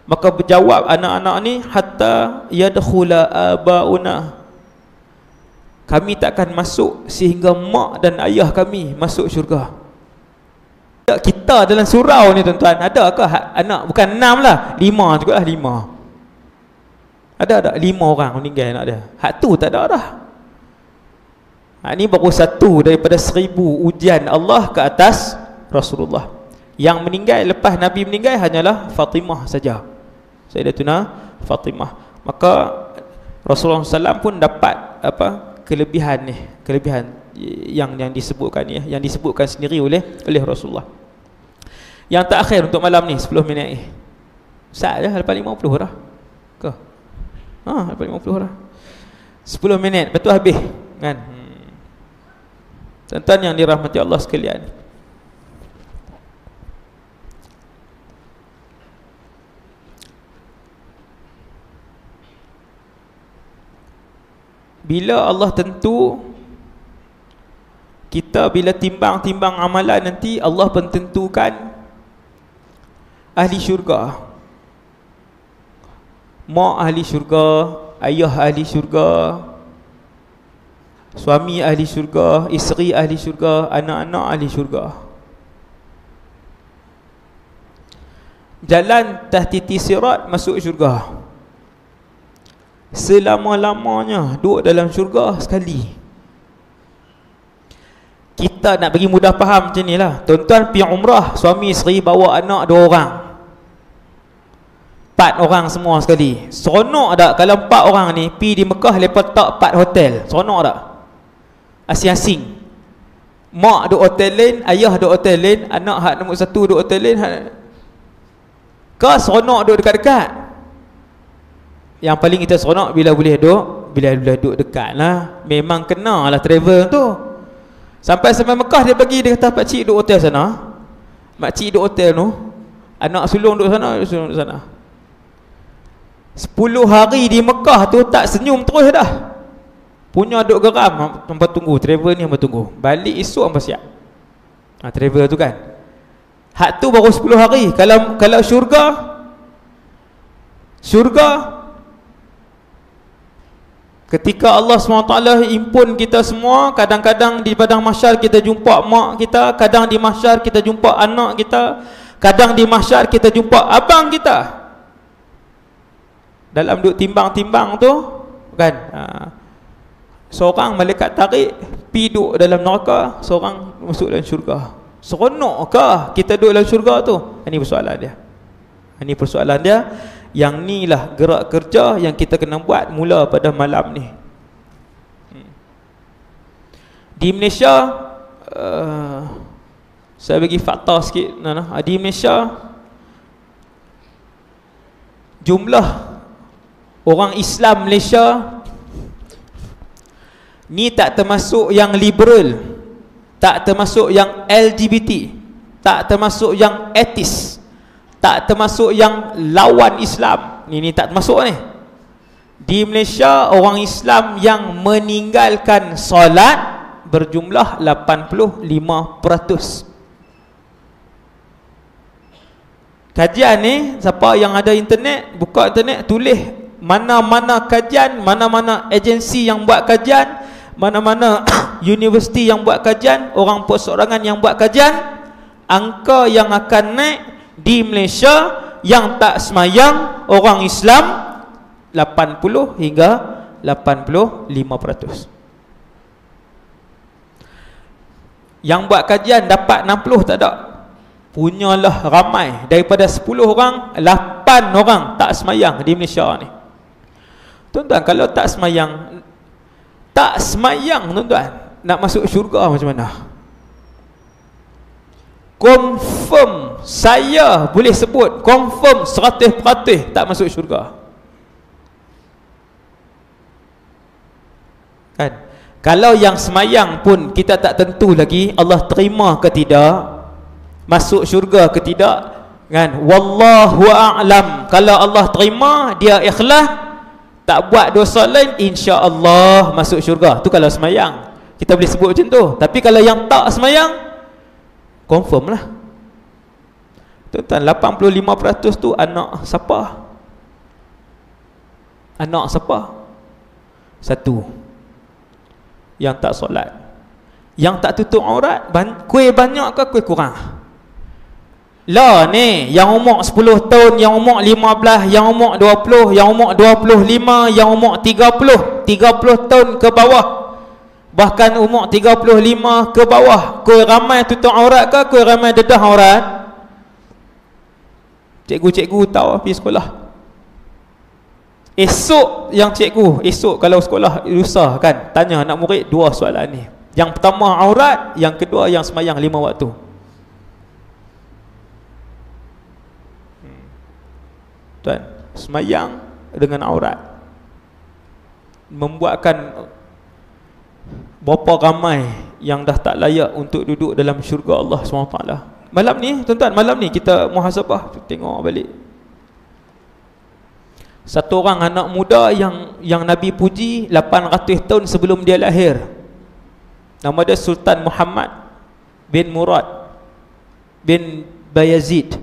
Maka berjawab anak-anak ni, hatta yadkhula abauna, kami takkan masuk sehingga mak dan ayah kami masuk syurga. Kita dalam surau ni tuan-tuan, adakah anak? Bukan 6 lah, 5 juga lah, 5. Ada tak 5 orang meninggal anak dia? Hak tu tak ada dah. Ini baru satu daripada 1000 ujian Allah ke atas Rasulullah. Yang meninggal lepas Nabi meninggal hanyalah Fatimah saja, Sayyidatuna Fatimah. Maka Rasulullah SAW pun dapat apa kelebihan ni, kelebihan yang disebutkan ni, yang disebutkan sendiri oleh Rasulullah. Yang terakhir untuk malam ni 10 minit ni. Sat dah lepas 50 dah. Ke? Lepas 50 dah. 10 minit lepas tu habis kan. Tuan-tuan yang dirahmati Allah sekalian, bila Allah tentu kita, bila timbang-timbang amalan nanti, Allah pun tentukan ahli syurga. Mak ahli syurga, ayah ahli syurga, suami ahli syurga, isteri ahli syurga, anak-anak ahli syurga. Jalan tahtiti sirat masuk syurga. Selama-lamanya duduk dalam syurga sekali. Kita nak bagi mudah faham macam ni lah. Tuan-tuan pergi umrah, suami isteri bawa anak 2 orang, 4 orang semua sekali. Seronok tak kalau 4 orang ni pergi di Mekah, lepas tak 4 hotel? Seronok tak? Asing-asing. Mak duduk hotel lain, ayah duduk hotel lain, anak hak nombor 1 duduk hotel lain. Kau seronok duduk dekat-dekat. Yang paling kita seronok bila boleh duduk dekat lah. Memang kena lah travel tu. Sampai Mekah dia bagi, dia kata pakcik duduk hotel sana, makcik duduk hotel tu, anak sulung duduk sana, sulung duduk sana. 10 hari di Mekah tu tak senyum terus dah. Punya duk geram, hampa tunggu, travel ni hampa tunggu. Balik esok hampa siap. Travel tu kan. Hak tu baru 10 hari. Kalau syurga ketika Allah SWT impun kita semua, kadang-kadang di padang mahsyar kita jumpa mak kita, kadang di mahsyar kita jumpa anak kita, kadang di mahsyar kita jumpa abang kita. Dalam duk timbang-timbang tu kan, seorang malaikat tarik pi duduk dalam neraka, seorang masuk dalam syurga. Seronokkah kita duduk dalam syurga tu? Ini persoalan dia. Ini persoalan dia. Yang ni lah gerak kerja yang kita kena buat mula pada malam ni. Di Malaysia, saya bagi fakta sikit. Di Malaysia, jumlah orang Islam Malaysia ni tak termasuk yang liberal, tak termasuk yang LGBT, tak termasuk yang etis, tak termasuk yang lawan Islam. Ni tak termasuk ni. Di Malaysia, orang Islam yang meninggalkan solat berjumlah 85%. Kajian ni, siapa yang ada internet, buka internet, tulis mana-mana kajian, mana-mana agensi yang buat kajian, mana-mana universiti yang buat kajian, orang perseorangan yang buat kajian, angka yang akan naik di Malaysia yang tak semayang orang Islam 80 hingga 85%. Yang buat kajian dapat 60 tak ada. Punyalah ramai. Daripada 10 orang, 8 orang tak semayang di Malaysia ni. Tuan-tuan, kalau tak semayang tuan-tuan, nak masuk syurga macam mana? Confirm, saya boleh sebut confirm 100% tak masuk syurga. Kan? Kalau yang semayang pun kita tak tentu lagi Allah terima ke tidak. masuk syurga ke tidak, kan? Wallahu a'lam. Kalau Allah terima, dia ikhlas, tak buat dosa lain, insya-Allah masuk syurga. Tu kalau semayang kita boleh sebut macam tu. Tapi kalau yang tak semayang, confirm lah. Tuan-tuan, 85% tu anak siapa? Anak siapa? Satu, yang tak solat, yang tak tutup aurat. Kuih banyak ke kuih kurang? Lah ni, yang umur 10 tahun, yang umur 15, yang umur 20, yang umur 25, yang umur 30 tahun ke bawah, bahkan umur 35 ke bawah, kuih ramai tutup aurat ke kuih ramai dedah aurat? Cikgu-cikgu tahu pergi sekolah. Esok yang cikgu, esok kalau sekolah lusa kan, tanya anak murid dua soalan ni. Yang pertama aurat, yang kedua yang semayang 5 waktu. Tuan, semayang dengan aurat membuatkan berapa ramai yang dah tak layak untuk duduk dalam syurga Allah SWT. Malam ni, tuan-tuan, malam ni kita muhasabah, tengok balik. Satu orang anak muda yang Nabi puji 800 tahun sebelum dia lahir. Nama dia Sultan Muhammad bin Murad bin Bayazid.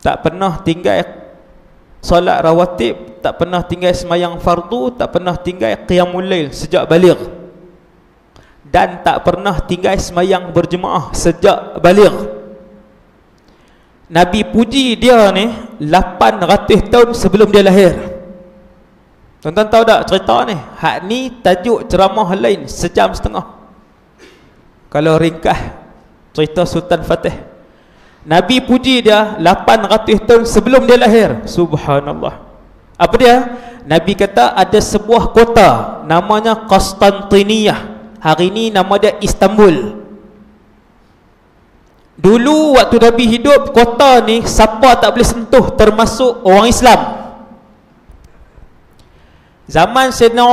Tak pernah tinggal solat rawatib, tak pernah tinggal semayang fardu, tak pernah tinggal qiyamul lail sejak baligh, dan tak pernah tinggal semayang berjemaah sejak baligh. Nabi puji dia ni 800 tahun sebelum dia lahir. Tuan-tuan tahu tak cerita ni? Hak ni tajuk ceramah lain 1.5 jam. Kalau ringkas cerita Sultan Fatih, Nabi puji dia 800 tahun sebelum dia lahir. Subhanallah. Apa dia? Nabi kata ada sebuah kota namanya Konstantiniyah. Hari ni nama dia Istanbul. Dulu waktu Nabi hidup, kota ni siapa tak boleh sentuh, termasuk orang Islam. Zaman Sayyidina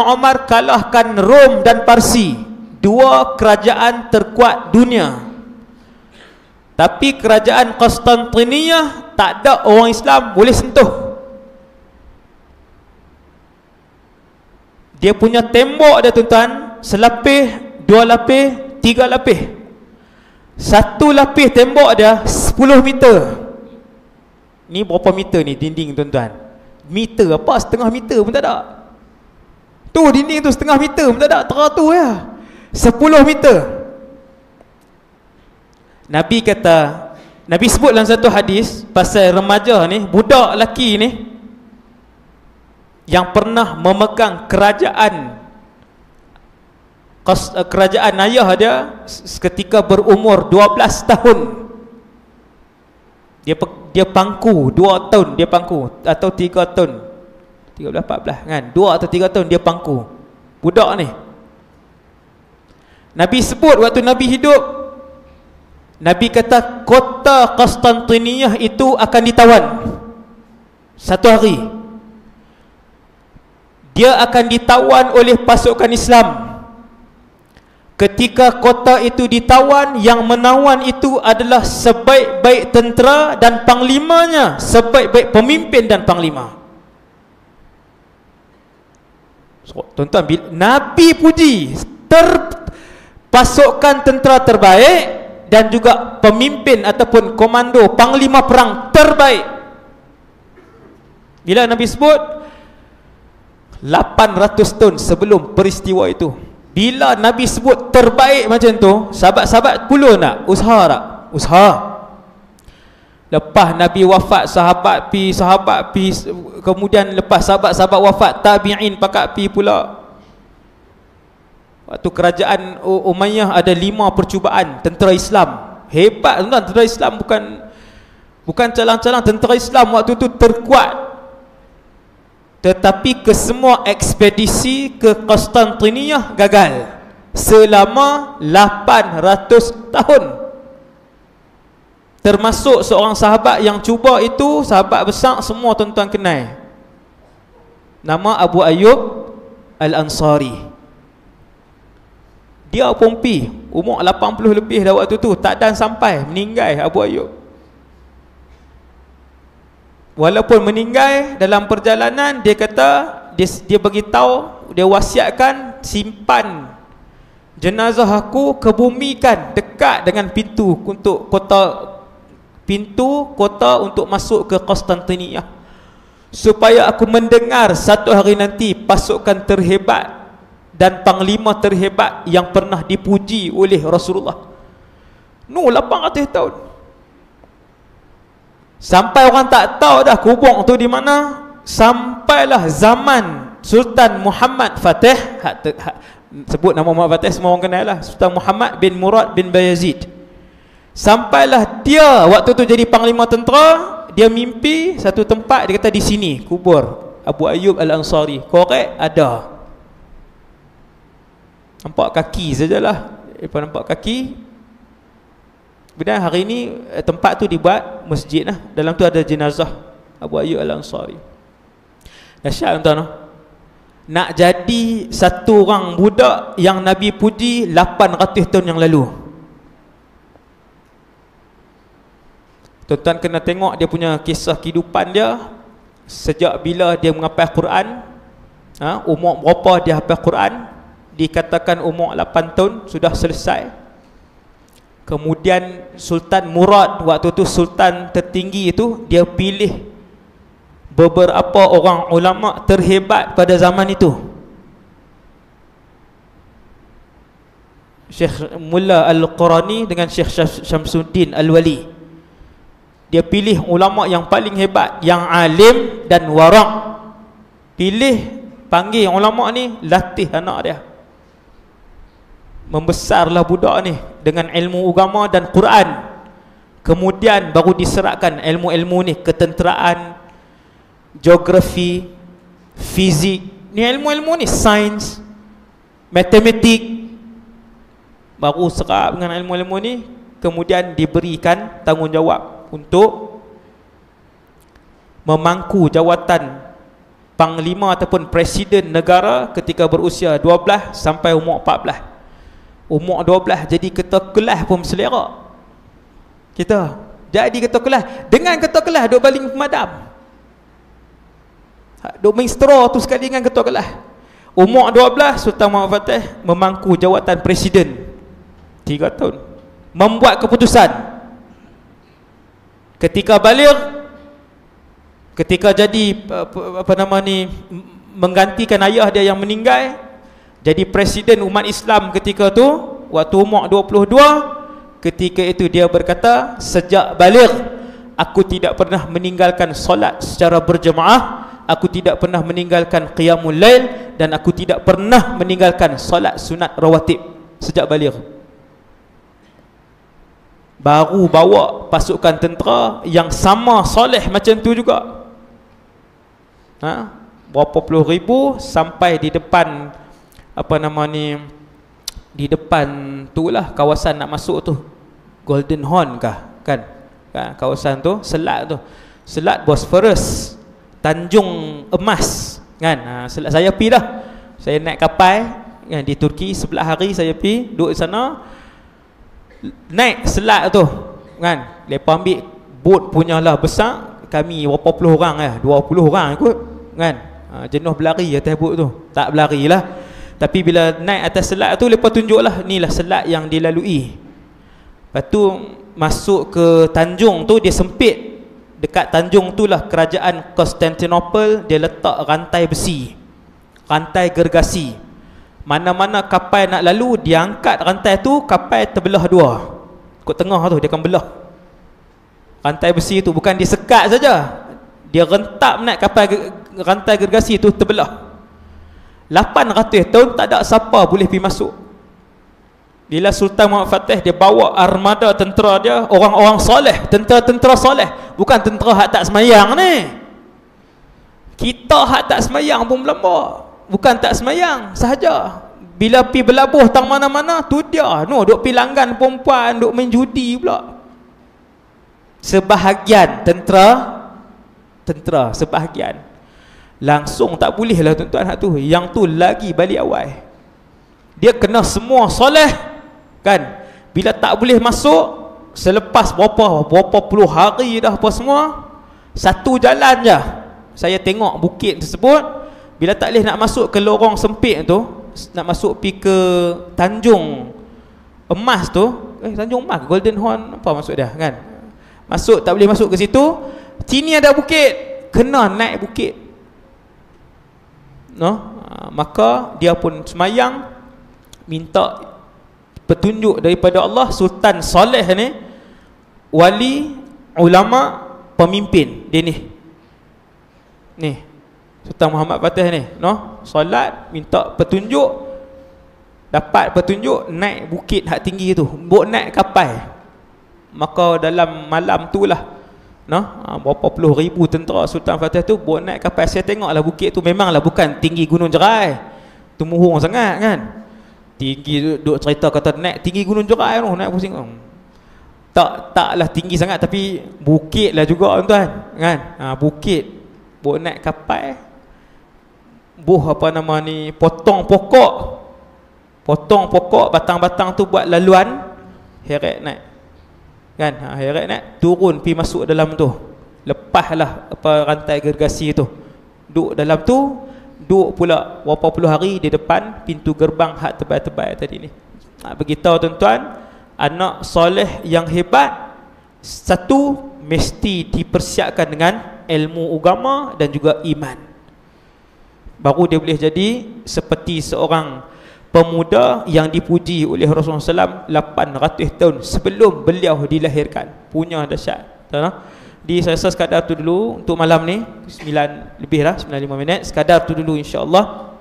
Umar kalahkan Rom dan Parsi, dua kerajaan terkuat dunia. Tapi kerajaan Konstantiniyah tak ada orang Islam boleh sentuh. Dia punya tembok dia, tuan-tuan, selapis, dua lapis, tiga lapis. Satu lapis tembok dia 10 meter. Ni berapa meter ni dinding, tuan-tuan? Meter apa? Setengah meter pun tak ada. Tu dinding tu setengah meter pun tak ada, teratur ya. 10 meter. Nabi kata, Nabi sebut dalam satu hadis pasal remaja ni, budak lelaki ni yang pernah memegang kerajaan ayah dia ketika berumur 12 tahun. Dia pangku 2 tahun, dia pangku, atau 3 tahun, 13, 14 kan, 2 atau 3 tahun dia pangku budak ni. Nabi sebut waktu Nabi hidup, Nabi kata kota Konstantiniyah itu akan ditawan satu hari. Dia akan ditawan oleh pasukan Islam. Ketika kota itu ditawan, yang menawan itu adalah sebaik-baik tentera dan panglimanya, sebaik-baik pemimpin dan panglima. Tuan-tuan, Nabi puji pasukan tentera terbaik dan juga pemimpin ataupun komando panglima perang terbaik. Bila Nabi sebut 800 tahun sebelum peristiwa itu, bila Nabi sebut terbaik macam tu, sahabat-sahabat puluh nak usaha tak? Usaha. Lepas Nabi wafat, sahabat pi, kemudian lepas sahabat-sahabat wafat, tabi'in pakat pi pula. Waktu kerajaan Umayyah ada 5 percubaan tentera Islam. Hebat tuan, tentera Islam bukan calang-calang, tentera Islam waktu tu terkuat. Tetapi kesemua ekspedisi ke Konstantiniyah gagal selama 800 tahun. Termasuk seorang sahabat yang cuba itu, sahabat besar semua tuan-tuan kenal. Nama Abu Ayyub Al-Ansari. Dia pun pi, umur 80 lebih dah waktu tu, tak dan sampai meninggal Abu Ayyub. Walaupun meninggal dalam perjalanan, dia kata, dia beritahu, dia wasiatkan, simpan jenazah aku, kebumikan dekat dengan pintu untuk kota untuk masuk ke Konstantinia, supaya aku mendengar satu hari nanti pasukan terhebat dan panglima terhebat yang pernah dipuji oleh Rasulullah. 800 tahun. Sampai orang tak tahu dah kubur tu di mana. Sampailah zaman Sultan Muhammad Fatih, sebut nama Muhammad Fatih semua orang kenal lah, Sultan Muhammad bin Murad bin Bayazid. Sampailah dia waktu tu jadi panglima tentera, dia mimpi satu tempat, dia kata di sini kubur Abu Ayyub Al-Ansari. Korek ada. Nampak kaki sajalah. Lepas nampak kaki, kemudian hari ini tempat tu dibuat masjid lah. Dalam tu ada jenazah Abu Ayyub Al-Ansari. Dahsyat tuan-tuan. Nak jadi satu orang budak yang Nabi puji 800 tahun yang lalu. Tuan-tuan kena tengok dia punya kisah kehidupan dia. Sejak bila dia menghafal Quran, umur berapa dia hafal Quran. Dikatakan umur 8 tahun sudah selesai. Kemudian Sultan Murad, waktu tu sultan tertinggi itu, dia pilih beberapa orang ulama terhebat pada zaman itu. Syekh Mullah Al-Qurani dengan Syekh Syamsuddin Al-Wali. Dia pilih ulama yang paling hebat, yang alim dan waraq. Pilih, panggil ulama ni, latih anak dia. Membesarlah budak ni dengan ilmu agama dan Quran. Kemudian baru diserahkan ilmu-ilmu ni, ketenteraan, geografi, fizik, ni ilmu-ilmu ni, sains, matematik, baru serap dengan ilmu-ilmu ni. Kemudian diberikan tanggungjawab untuk memangku jawatan panglima ataupun presiden negara ketika berusia 12 sampai umur 14. Umur 12 jadi ketua kelas pun selera. Kita jadi ketua kelas. Dengan ketua kelas duk baling pemadam, duk main straw tu sekali dengan ketua kelas. Umur 12 Sultan Muhammad Fatih memangku jawatan presiden 3 tahun. Membuat keputusan. Ketika balik, ketika jadi menggantikan ayah dia yang meninggal, jadi presiden umat Islam ketika tu, waktu umur 22, ketika itu dia berkata, sejak balik aku tidak pernah meninggalkan solat secara berjemaah, aku tidak pernah meninggalkan qiyamul lail, dan aku tidak pernah meninggalkan solat sunat rawatib sejak balik. Baru bawa pasukan tentera yang sama soleh macam tu juga. Berapa puluh ribu sampai di depan di depan tu lah kawasan nak masuk tu, Golden Horn kah kan, kawasan tu, selat tu, selat Bosphorus, Tanjung Emas kan. Selat saya pi dah, saya naik kapal kan, di Turki 11 hari saya pi duduk di sana, naik selat tu kan. Lepas ambil bot punyalah besar, kami berapa puluh orang 20 orang ikut kan. Jenuh berlari atas bot tu, tak berlari lah. Tapi bila naik atas selat tu, lepas tunjuklah inilah selat yang dilalui. Lepas tu masuk ke Tanjung tu, dia sempit. Dekat Tanjung tu lah kerajaan Konstantinopel. Dia letak rantai besi, rantai gergasi. Mana-mana kapal nak lalu, dia angkat rantai tu, kapal terbelah dua. Kat tengah tu dia akan belah. Rantai besi tu bukan disekat saja, dia rentap naik kapal, rantai gergasi tu terbelah. 800 tahun tak ada siapa boleh pergi masuk. Bila Sultan Muhammad Fatih dia bawa armada tentera dia, orang-orang soleh, tentera-tentera soleh, bukan tentera hak tak semayang ni. Kita hak tak semayang pun melambak, bukan tak semayang sahaja. Bila pergi berlabuh tang mana-mana tu dia duk pergi langgan perempuan, duk main judi pula. Sebahagian tentera sebahagian langsung tak boleh lah tuan-tuan hak tu. Yang tu lagi balik awal. dia kena semua soleh kan. Bila tak boleh masuk, selepas berapa puluh hari dah apa semua, satu jalan je saya tengok bukit tersebut. Bila tak boleh nak masuk ke lorong sempit tu, nak masuk pi ke Tanjung Emas tu, Tanjung Emas, Golden Horn, apa maksud dia kan, masuk tak boleh masuk ke situ. Sini ada bukit, kena naik bukit, no? Maka dia pun semayang, minta petunjuk daripada Allah. Sultan soleh ni, wali, ulama, pemimpin dia ni Sultan Muhammad Fatih ni, no? Solat, minta petunjuk, dapat petunjuk, naik bukit hak tinggi tu, buat naik kapal. Maka dalam malam tu lah, no? Berapa puluh ribu tentera Sultan Fatih tu buat naik kapal. Saya tengoklah bukit tu, memanglah bukan tinggi Gunung Jerai, Temurung sangat kan. Tinggi, duk cerita kata naik tinggi Gunung Jerai tu, naik pusing. Taklah tinggi sangat, tapi bukit lah juga tuan kan. Bukit, buat naik kapal, apa nama ni, potong pokok, batang-batang tu buat laluan, heret naik kan. Heret naik, turun pi masuk dalam tu, lepaslah apa rantai gergasi tu, duduk dalam tu, duduk pula berapa puluh hari di depan pintu gerbang hak tebal-tebal tadi ni. Beritahu tuan-tuan, anak soleh yang hebat, satu, mesti dipersiapkan dengan ilmu agama dan juga iman. Baru dia boleh jadi seperti seorang pemuda yang dipuji oleh Rasulullah SAW 800 tahun sebelum beliau dilahirkan. Punya dahsyat. Di saya rasa sekadar tu dulu untuk malam ni, 9 lebih lah, 9:05 minit. Sekadar tu dulu insya-Allah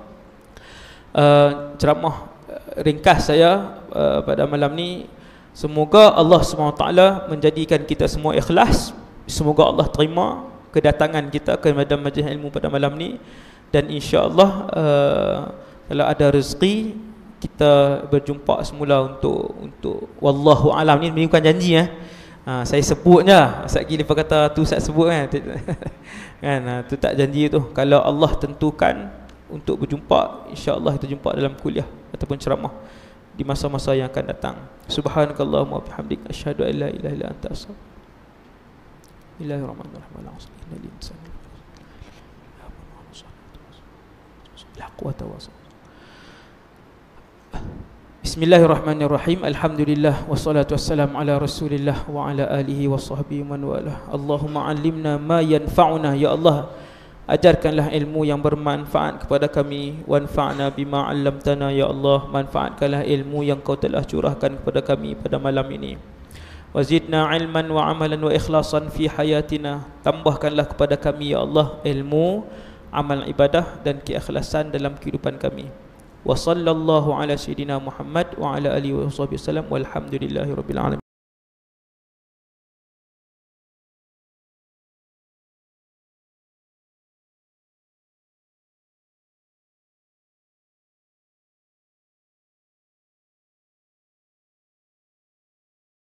ceramah ringkas saya pada malam ni. Semoga Allah SWT menjadikan kita semua ikhlas. Semoga Allah terima kedatangan kita ke majlis ilmu pada malam ni. Dan insya-Allah kalau ada rezeki kita berjumpa semula untuk wallahu alam. Ni bukan janji saya sebutnya. Ustaz Gili kata tu Ustaz sebut kan. Kan tu tak janji tu. Kalau Allah tentukan untuk berjumpa, insya-Allah kita jumpa dalam kuliah ataupun ceramah di masa-masa yang akan datang. Subhanakallahumma wa bihamdik, asyhadu an la ilaha illa anta, astaghfiruka. Bismillahirrahmanirrahim. Bismillahirrahmanirrahim. Alhamdulillah wassalatu wassalamu ala Rasulillah wa ala alihi wa sahbihi man walah. Allahumma 'allimna ma yanfa'una. Ya Allah, ajarkanlah ilmu yang bermanfaat kepada kami. Wanfa'na bima 'allamtana. Ya Allah, manfaatkanlah ilmu yang Kau telah curahkan kepada kami pada malam ini. Wazidna ilman wa amalan wa ikhlasan fi hayatina. Tambahkanlah kepada kami ya Allah ilmu, amal ibadah dan keikhlasan dalam kehidupan kami. Wa sallallahu ala sayyidina Muhammad wa ala alihi wa sahbihi wasallam walhamdulillahi rabbil alamin.